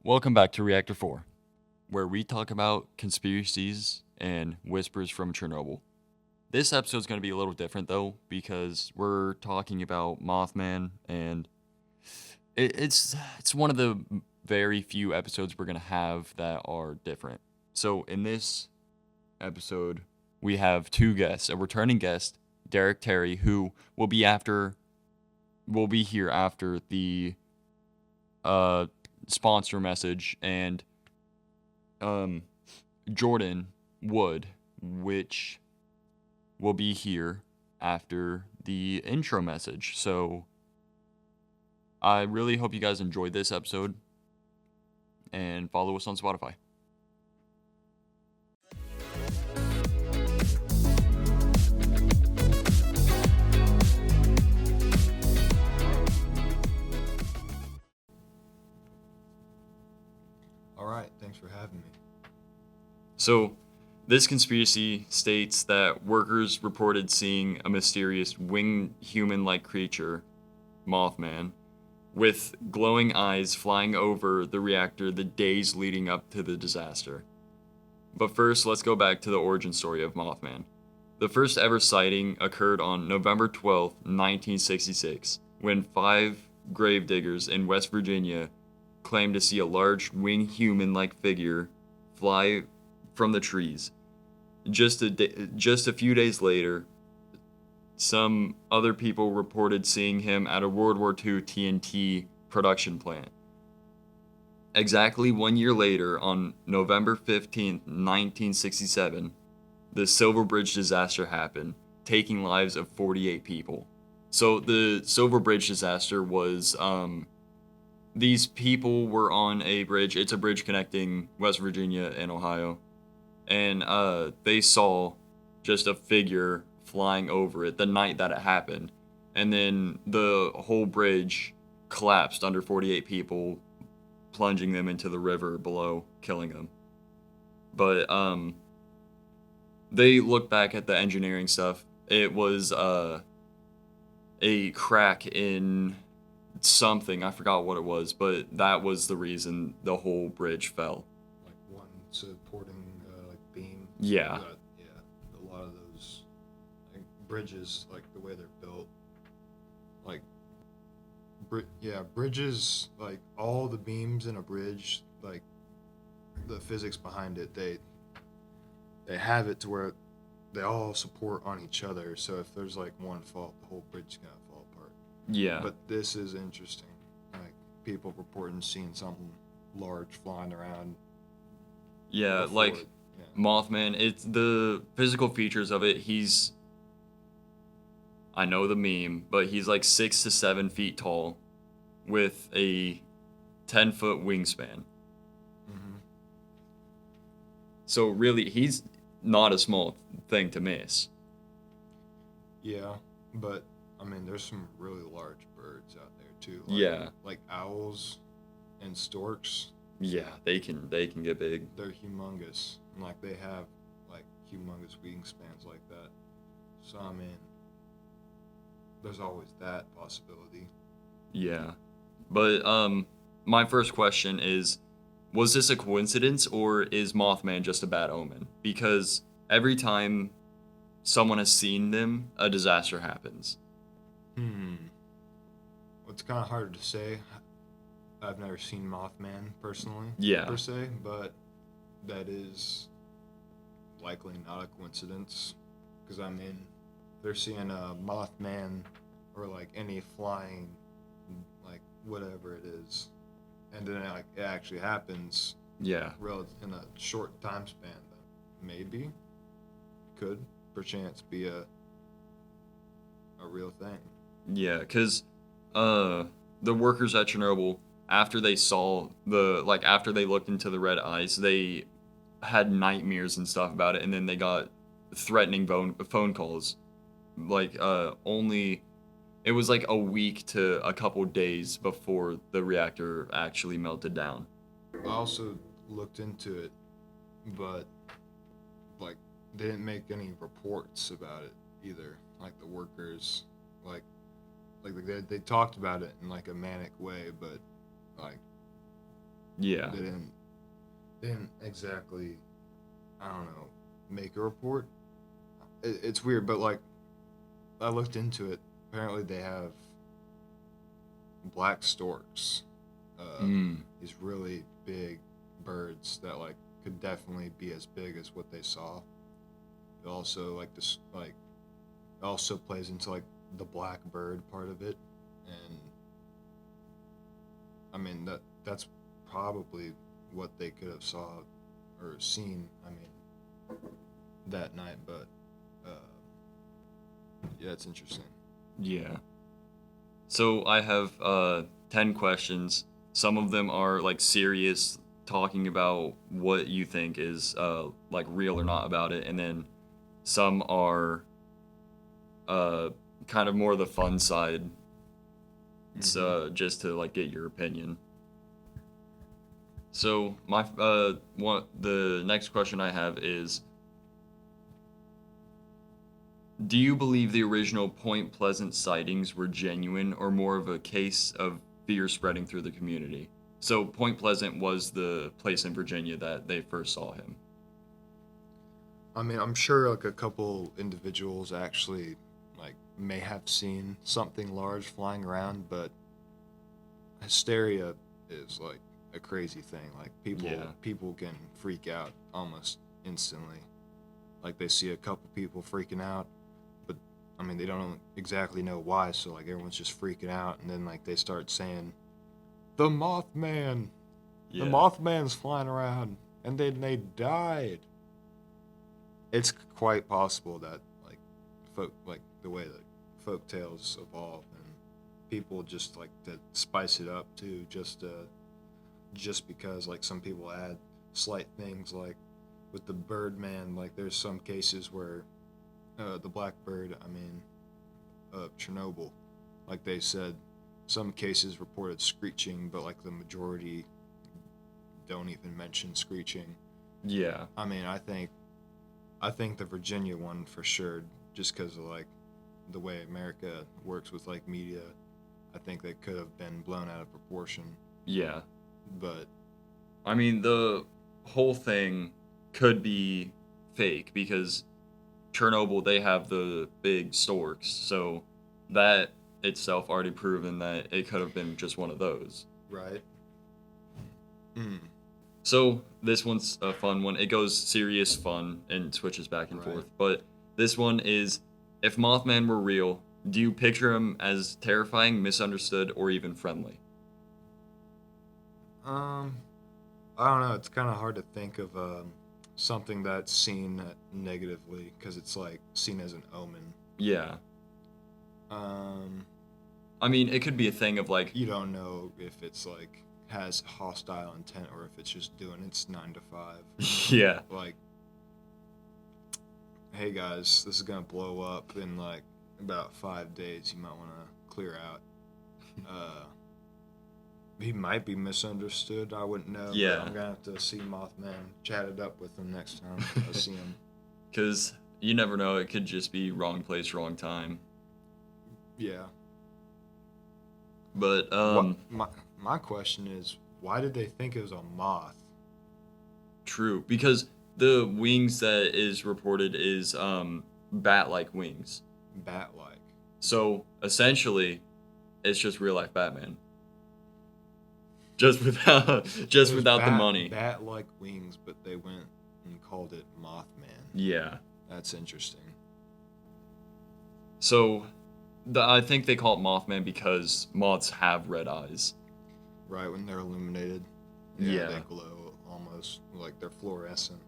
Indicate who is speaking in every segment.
Speaker 1: Welcome back to Reactor 4, where we talk about conspiracies and whispers from Chernobyl. This episode's going to be a little different, though, because we're talking about Mothman, and it's one of the very few episodes we're going to have that are different. So, in this episode, we have two guests, a returning guest, Derek Terry, who will be here after the uh, sponsor message, and Jordan Wood, which will be here after the intro message. So I really hope you guys enjoyed this episode and follow us on Spotify.
Speaker 2: All right, thanks for having me.
Speaker 1: So, this conspiracy states that workers reported seeing a mysterious winged human like creature, Mothman, with glowing eyes flying over the reactor the days leading up to the disaster. But first, let's go back to the origin story of Mothman. The first ever sighting occurred on November 12, 1966, when 5 gravediggers in West Virginia claimed to see a large winged human like figure fly from the trees. Just a few days later, some other people reported seeing him at a World War II TNT production plant. Exactly 1 year later, on November 15th, 1967, the Silver Bridge disaster happened, taking lives of 48 people. So the Silver Bridge disaster was, these people were on a bridge. It's a bridge connecting West Virginia and Ohio. And they saw just a figure flying over it the night that it happened. And then the whole bridge collapsed under 48 people, plunging them into the river below, killing them. But they looked back at the engineering stuff. It was a crack in something. I forgot what it was, but that was the reason the whole bridge fell.
Speaker 2: Like one supporting like beam.
Speaker 1: Yeah.
Speaker 2: Yeah, a lot of those like bridges, like the way they're built, like bridges, like all the beams in a bridge, like the physics behind it, they have it to where they all support on each other. So if there's like one fault, the whole bridge is gonna fall apart.
Speaker 1: Yeah.
Speaker 2: But this is interesting. Like people reporting seeing something large flying around.
Speaker 1: Yeah,
Speaker 2: before
Speaker 1: like
Speaker 2: it. Yeah.
Speaker 1: Mothman, it's the physical features of it. I know the meme, but he's like 6 to 7 feet tall with a 10-foot wingspan.
Speaker 2: Mm-hmm.
Speaker 1: So really, he's not a small thing to miss.
Speaker 2: Yeah, but I mean, there's some really large birds out there too. Like,
Speaker 1: Yeah.
Speaker 2: like owls and storks.
Speaker 1: Yeah, they can get big.
Speaker 2: They're humongous, and like they have like humongous wingspans like that. So I mean, there's always that possibility.
Speaker 1: Yeah. But my first question is, was this a coincidence, or is Mothman just a bad omen? Because every time someone has seen them, a disaster happens.
Speaker 2: Well, it's kind of hard to say. I've never seen Mothman personally,
Speaker 1: Yeah.
Speaker 2: per se, but that is likely not a coincidence. Because I mean, they're seeing a Mothman or like any flying, like whatever it is, and then like it actually happens
Speaker 1: Yeah.
Speaker 2: in a short time span. Then maybe could perchance be a real thing.
Speaker 1: Yeah, because the workers at Chernobyl, after they saw after they looked into the red eyes, they had nightmares and stuff about it, and then they got threatening phone calls. It was like a week to a couple days before the reactor actually melted down.
Speaker 2: I also looked into it, but like they didn't make any reports about it either. Like the workers, like they talked about it in like a manic way, but like
Speaker 1: Yeah.
Speaker 2: They didn't exactly, I don't know, make a report. It's weird, but like I looked into it. Apparently, they have black storks. Uh,
Speaker 1: Mm.
Speaker 2: these really big birds that like could definitely be as big as what they saw. It also like this like it also plays into like the Blackbird part of it, and I mean that's probably what they could have saw or seen. I mean that night, but uh, yeah, it's interesting.
Speaker 1: Yeah. So I have 10 questions. Some of them are like serious, talking about what you think is like real or not about it, and then some are uh kind of more the fun side. It's
Speaker 2: Mm-hmm.
Speaker 1: just to like get your opinion. So my the next question I have is, do you believe the original Point Pleasant sightings were genuine or more of a case of fear spreading through the community? So Point Pleasant was the place in Virginia that they first saw him.
Speaker 2: I mean, I'm sure like a couple individuals actually like may have seen something large flying around, but hysteria is like a crazy thing. Like
Speaker 1: Yeah.
Speaker 2: people can freak out almost instantly. Like they see a couple people freaking out, but I mean they don't exactly know why. So like everyone's just freaking out, and then like they start saying, "The Mothman, the
Speaker 1: Yeah.
Speaker 2: Mothman's flying around," and then they died. It's quite possible that like like the way that folk tales evolve and people just like to spice it up too, just because like some people add slight things like with the Birdman, like there's some cases where the Blackbird, I mean, Chernobyl, like they said, some cases reported screeching, but like the majority don't even mention screeching.
Speaker 1: Yeah.
Speaker 2: I mean, I think the Virginia one for sure, just because of like the way America works with like media, I think they could have been blown out of proportion.
Speaker 1: Yeah.
Speaker 2: But
Speaker 1: I mean, the whole thing could be fake because Chernobyl, they have the big storks. So that itself already proven that it could have been just one of those.
Speaker 2: right, mm,
Speaker 1: So this one's a fun one. It goes serious fun and switches back and
Speaker 2: right.
Speaker 1: forth. But this one is, if Mothman were real, do you picture him as terrifying, misunderstood, or even friendly?
Speaker 2: Um, I don't know. It's kind of hard to think of something that's seen negatively because it's like seen as an omen.
Speaker 1: Yeah.
Speaker 2: Um,
Speaker 1: I mean, it could be a thing of like,
Speaker 2: you don't know if it's like has hostile intent or if it's just doing its 9 to 5.
Speaker 1: yeah.
Speaker 2: Like, hey guys, this is gonna blow up in like about 5 days. You might want to clear out. Uh, he might be misunderstood. I wouldn't know.
Speaker 1: Yeah.
Speaker 2: But I'm gonna have to see Mothman, chat it up with him next time I see him.
Speaker 1: Because you never know. It could just be wrong place, wrong time.
Speaker 2: Yeah.
Speaker 1: But,
Speaker 2: What my question is, why did they think it was a moth?
Speaker 1: true. Because the wings that is reported is bat-like wings.
Speaker 2: Bat-like.
Speaker 1: So essentially, it's just real life Batman. Just without just
Speaker 2: It was
Speaker 1: without the money.
Speaker 2: Bat-like wings, but they went and called it Mothman.
Speaker 1: Yeah.
Speaker 2: That's interesting.
Speaker 1: So I think they call it Mothman because moths have red eyes.
Speaker 2: Right when they're illuminated,
Speaker 1: Yeah.
Speaker 2: they glow almost like they're fluorescent.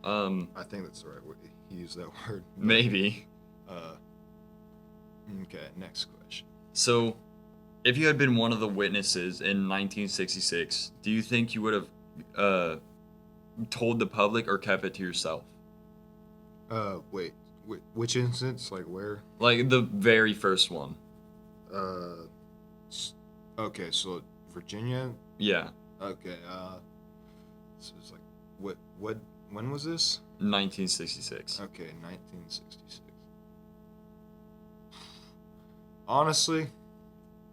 Speaker 1: Um,
Speaker 2: I think that's the right way to use that word.
Speaker 1: maybe.
Speaker 2: Uh, okay, next question.
Speaker 1: So, if you had been one of the witnesses in 1966, do you think you would have told the public or kept it to yourself?
Speaker 2: Wait, which instance? Like where?
Speaker 1: Like the very first one.
Speaker 2: Uh, okay, so Virginia.
Speaker 1: Yeah,
Speaker 2: Okay, so it's like when was this?
Speaker 1: 1966.
Speaker 2: Okay, 1966. Honestly,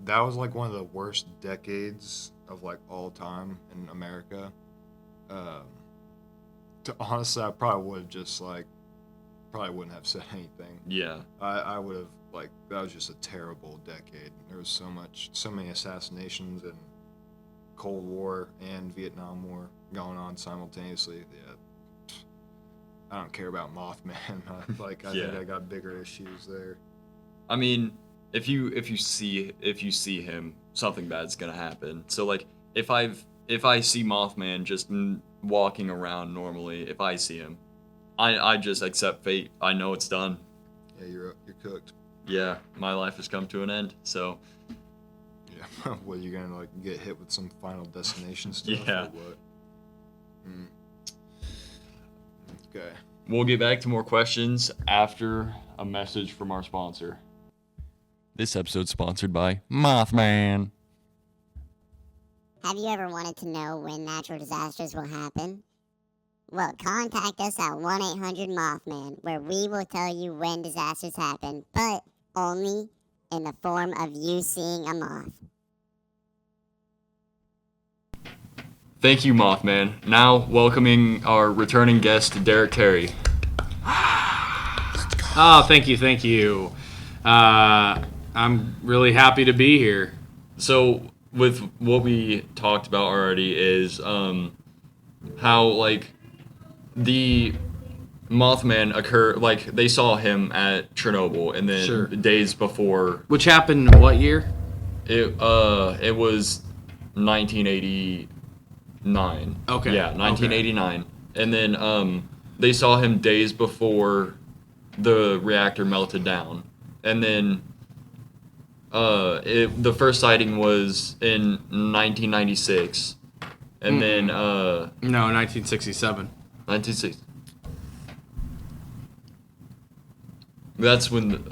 Speaker 2: that was like one of the worst decades of like all time in America. Honestly, I probably would have just like probably wouldn't have said anything.
Speaker 1: Yeah.
Speaker 2: I would have like that was just a terrible decade. There was so many assassinations and Cold War and Vietnam War going on simultaneously. Yeah, I don't care about Mothman. I think I got bigger issues there.
Speaker 1: I mean, if you see him, something bad's gonna happen. So like, if I see Mothman just walking around normally, if I see him, I just accept fate. I know it's done.
Speaker 2: Yeah, you're cooked.
Speaker 1: Yeah, my life has come to an end. So.
Speaker 2: Yeah, what, you're gonna like get hit with some Final Destination stuff?
Speaker 1: Yeah.
Speaker 2: Or what? Okay.
Speaker 1: We'll get back to more questions after a message from our sponsor. This episode's sponsored by Mothman.
Speaker 3: Have you ever wanted to know when natural disasters will happen? Well, contact us at 1-800-MOTHMAN, where we will tell you when disasters happen, but only in the form of you seeing a moth.
Speaker 1: Thank you, Mothman. Now, welcoming our returning guest, Derek Terry.
Speaker 4: Oh, thank you. I'm really happy to be here.
Speaker 1: So, with what we talked about already is how, like, the Mothman occurred, like, they saw him at Chernobyl, and then days before...
Speaker 4: Which happened in what year?
Speaker 1: It was 1989.
Speaker 4: Okay.
Speaker 1: Yeah, 1989. Okay. And then they saw him days before the reactor melted down. And then the first sighting was in 1996. And then...
Speaker 4: No, 1967.
Speaker 1: 1960. That's when...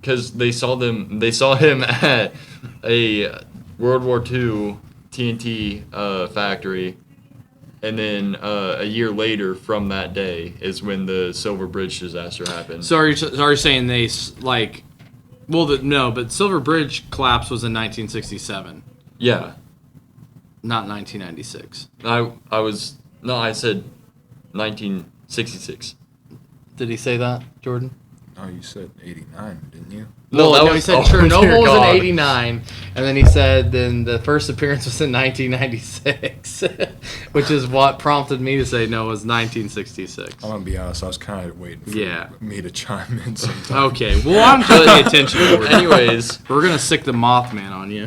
Speaker 1: Because they saw him at a World War II TNT factory, and then a year later from that day is when the Silver Bridge disaster happened.
Speaker 4: So are you saying they like? Well, but Silver Bridge collapse was in 1967.
Speaker 1: Yeah.
Speaker 4: Not 1996.
Speaker 1: I said 1966.
Speaker 4: Did he say that, Jordan?
Speaker 2: Oh, you said 89, didn't you?
Speaker 4: He said Chernobyl was in 89, and then he said then the first appearance was in 1996, which is what prompted me to say no, it was 1966.
Speaker 2: I'm going to be honest, I was kind of waiting for me to chime in sometime.
Speaker 4: Okay, well, I'm just paying attention.
Speaker 1: Anyways.
Speaker 4: We're going to sick the Mothman on you,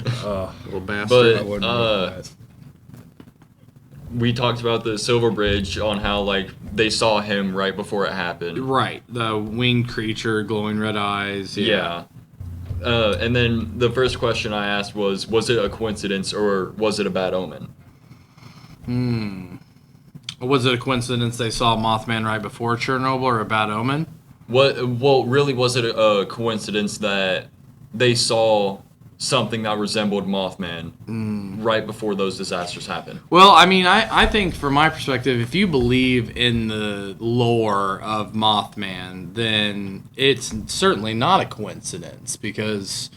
Speaker 4: little bastard.
Speaker 1: But,
Speaker 2: I wouldn't know that.
Speaker 1: We talked about the Silver Bridge on how, like, they saw him right before it happened.
Speaker 4: Right, the winged creature, glowing red eyes.
Speaker 1: Yeah. And then the first question I asked was it a coincidence or was it a bad omen?
Speaker 4: Was it a coincidence they saw Mothman right before Chernobyl or a bad omen?
Speaker 1: Really, was it a coincidence that they saw something that resembled Mothman right before those disasters happened?
Speaker 4: Well, I mean, I think from my perspective, if you believe in the lore of Mothman, then it's certainly not a coincidence, because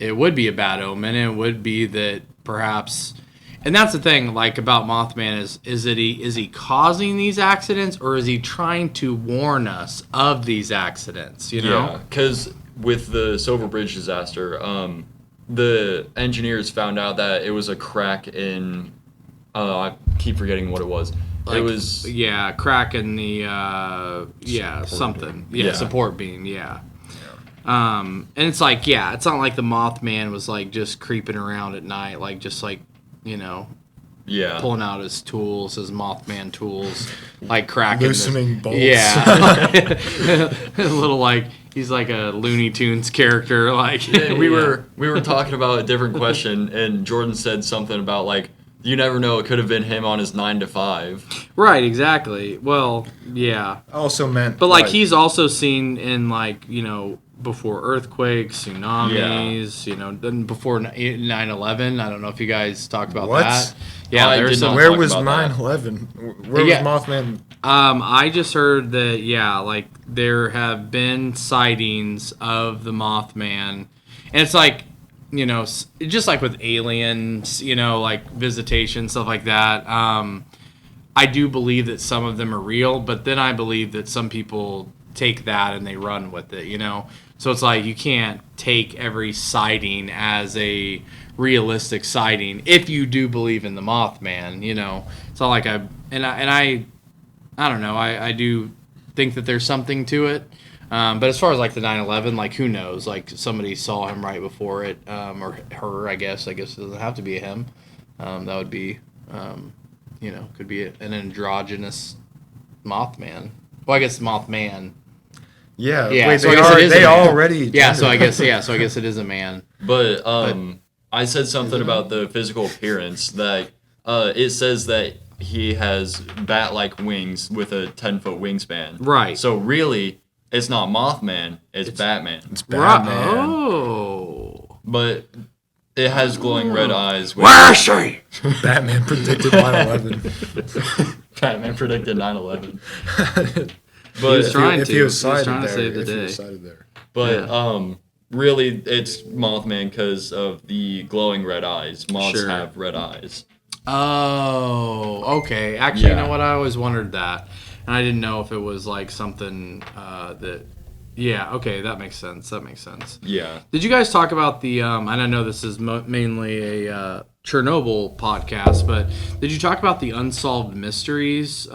Speaker 4: it would be a bad omen. It would be that perhaps, and that's the thing, like, about Mothman is he causing these accidents, or is he trying to warn us of these accidents? You know?
Speaker 1: Yeah, because with the Silver Bridge disaster, the engineers found out that it was a crack in... I keep forgetting what it was.
Speaker 4: Like,
Speaker 1: it was...
Speaker 4: Yeah, crack in the... something.
Speaker 2: Beam.
Speaker 4: Yeah, support beam, yeah. And it's like, yeah, it's not like the Mothman was, like, just creeping around at night, like, just, like, you know...
Speaker 1: Yeah.
Speaker 4: Pulling out his tools, his Mothman tools, like cracking...
Speaker 2: Loosening bolts.
Speaker 4: Yeah. A little, like... He's like a Looney Tunes character, like...
Speaker 1: Yeah, we were talking about a different question, and Jordan said something about, like, you never know, it could have been him on his 9 to 5.
Speaker 4: Right, exactly. Well, yeah.
Speaker 2: Also meant...
Speaker 4: But, like, he's also seen in, like, you know, before earthquakes, tsunamis, you know, then before 9/11. I don't know if you guys talked about that. Yeah, there's some...
Speaker 2: Where was 9/11? Where was Mothman?
Speaker 4: I just heard that, yeah, like, there have been sightings of the Mothman. And it's like, just like with aliens, like visitation, stuff like that. I do believe that some of them are real, but then I believe that some people take that and they run with it, So it's like you can't take every sighting as a realistic sighting if you do believe in the Mothman, It's not like I don't know. I do think that there's something to it. But as far as like the 9/11, like who knows? Like somebody saw him right before it, or her. I guess it doesn't have to be a him. That would be, could be an androgynous Mothman. Well, I guess Mothman.
Speaker 2: Yeah.
Speaker 4: Yeah.
Speaker 2: Wait,
Speaker 4: So I guess it is
Speaker 2: they
Speaker 4: a man.
Speaker 2: already.
Speaker 4: Yeah. So I guess it is a man.
Speaker 1: But I said something about the physical appearance that it says that he has bat-like wings with a 10-foot wingspan.
Speaker 4: Right.
Speaker 1: So really, it's not Mothman, it's Batman.
Speaker 2: It's Batman.
Speaker 4: Oh.
Speaker 1: But it has glowing red eyes.
Speaker 4: Where is she?
Speaker 2: Batman predicted 9/11.
Speaker 1: Batman predicted 9/11.
Speaker 4: He was
Speaker 1: But
Speaker 4: trying
Speaker 2: if
Speaker 4: to.
Speaker 2: he was
Speaker 4: He was
Speaker 2: sighted
Speaker 4: trying to
Speaker 2: there,
Speaker 4: save the
Speaker 2: if he
Speaker 4: day.
Speaker 2: was sighted there.
Speaker 1: But really, it's Mothman because of the glowing red eyes. Moths
Speaker 4: Sure.
Speaker 1: have red eyes.
Speaker 4: Oh, okay. Actually, you
Speaker 1: Yeah.
Speaker 4: know what? I always wondered that, and I didn't know if it was like something that. Yeah. Okay, that makes sense.
Speaker 1: Yeah.
Speaker 4: Did you guys talk about the? And I know this is mainly a Chernobyl podcast, but did you talk about the unsolved mysteries?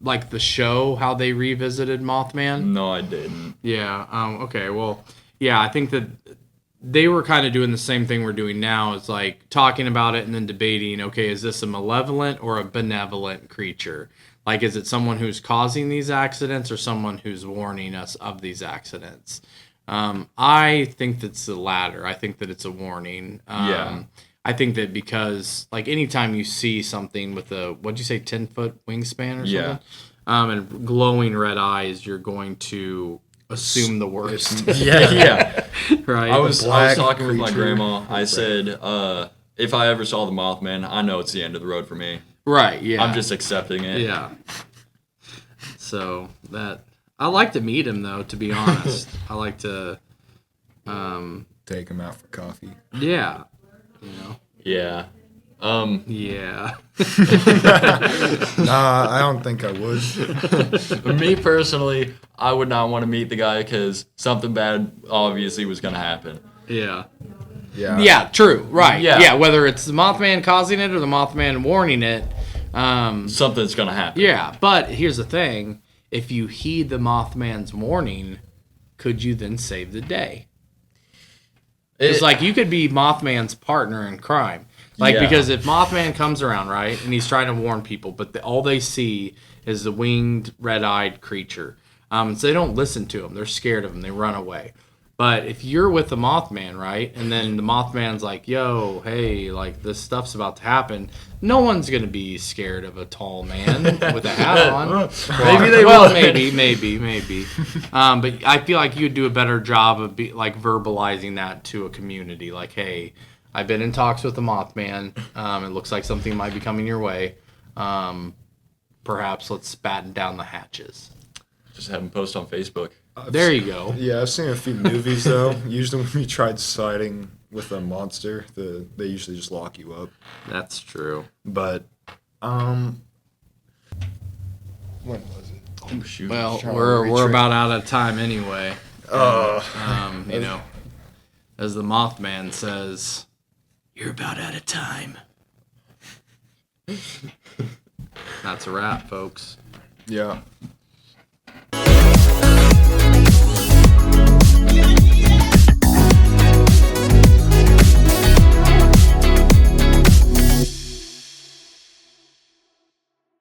Speaker 4: Like the show, how they revisited Mothman?
Speaker 1: No, I didn't.
Speaker 4: Yeah. Okay. Well, yeah. I think that they were kind of doing the same thing we're doing now. It's like talking about it and then debating. Okay, is this a malevolent or a benevolent creature? Like, is it someone who's causing these accidents or someone who's warning us of these accidents? I think that's the latter. I think that it's a warning.
Speaker 1: Yeah.
Speaker 4: I think that because, like, anytime you see something with a, what'd you say, 10-foot wingspan or something?
Speaker 1: Yeah.
Speaker 4: And glowing red eyes, you're going to assume the worst.
Speaker 1: Yeah.
Speaker 4: Right?
Speaker 1: I was
Speaker 2: black
Speaker 1: talking with my
Speaker 2: creature.
Speaker 1: grandma. I said, if I ever saw the Mothman, I know it's the end of the road for me.
Speaker 4: Right, yeah.
Speaker 1: I'm just accepting it.
Speaker 4: Yeah. So, I like to meet him, though, to be honest. I like to,
Speaker 2: Take him out for coffee.
Speaker 4: yeah.
Speaker 1: Yeah.
Speaker 4: Yeah.
Speaker 2: Nah, I don't think I would.
Speaker 1: Me personally, I would not want to meet the guy because something bad obviously was going to happen.
Speaker 4: Yeah.
Speaker 2: Yeah.
Speaker 4: Yeah, true. Right.
Speaker 1: Yeah.
Speaker 4: Yeah, whether it's the Mothman causing it or the Mothman warning it.
Speaker 1: Something's going to happen.
Speaker 4: Yeah, but here's the thing. If you heed the Mothman's warning, could you then save the day? It's like you could be Mothman's partner in crime. Like,
Speaker 1: Yeah.
Speaker 4: because if Mothman comes around, right, and he's trying to warn people, but all they see is the winged, red-eyed creature. So they don't listen to him. They're scared of him. They run away. But if you're with the Mothman, right, and then the Mothman's like, yo, hey, like, this stuff's about to happen, no one's going to be scared of a tall man with a hat on.
Speaker 1: Maybe they
Speaker 4: Well,
Speaker 1: will.
Speaker 4: maybe. But I feel like you'd do a better job of verbalizing that to a community. Like, hey, I've been in talks with the Mothman. It looks like something might be coming your way. Perhaps let's batten down the hatches.
Speaker 1: Just have him post on Facebook.
Speaker 4: There you go.
Speaker 2: Yeah, I've seen a few movies though. Usually when you tried siding with a monster, they usually just lock you up.
Speaker 4: That's true.
Speaker 2: But when was it?
Speaker 1: Oh, shoot.
Speaker 4: Well,
Speaker 2: Trying to
Speaker 4: we're
Speaker 2: retrace-
Speaker 4: about out of time anyway. As the Mothman says, you're about out of time. That's a wrap, folks.
Speaker 2: Yeah.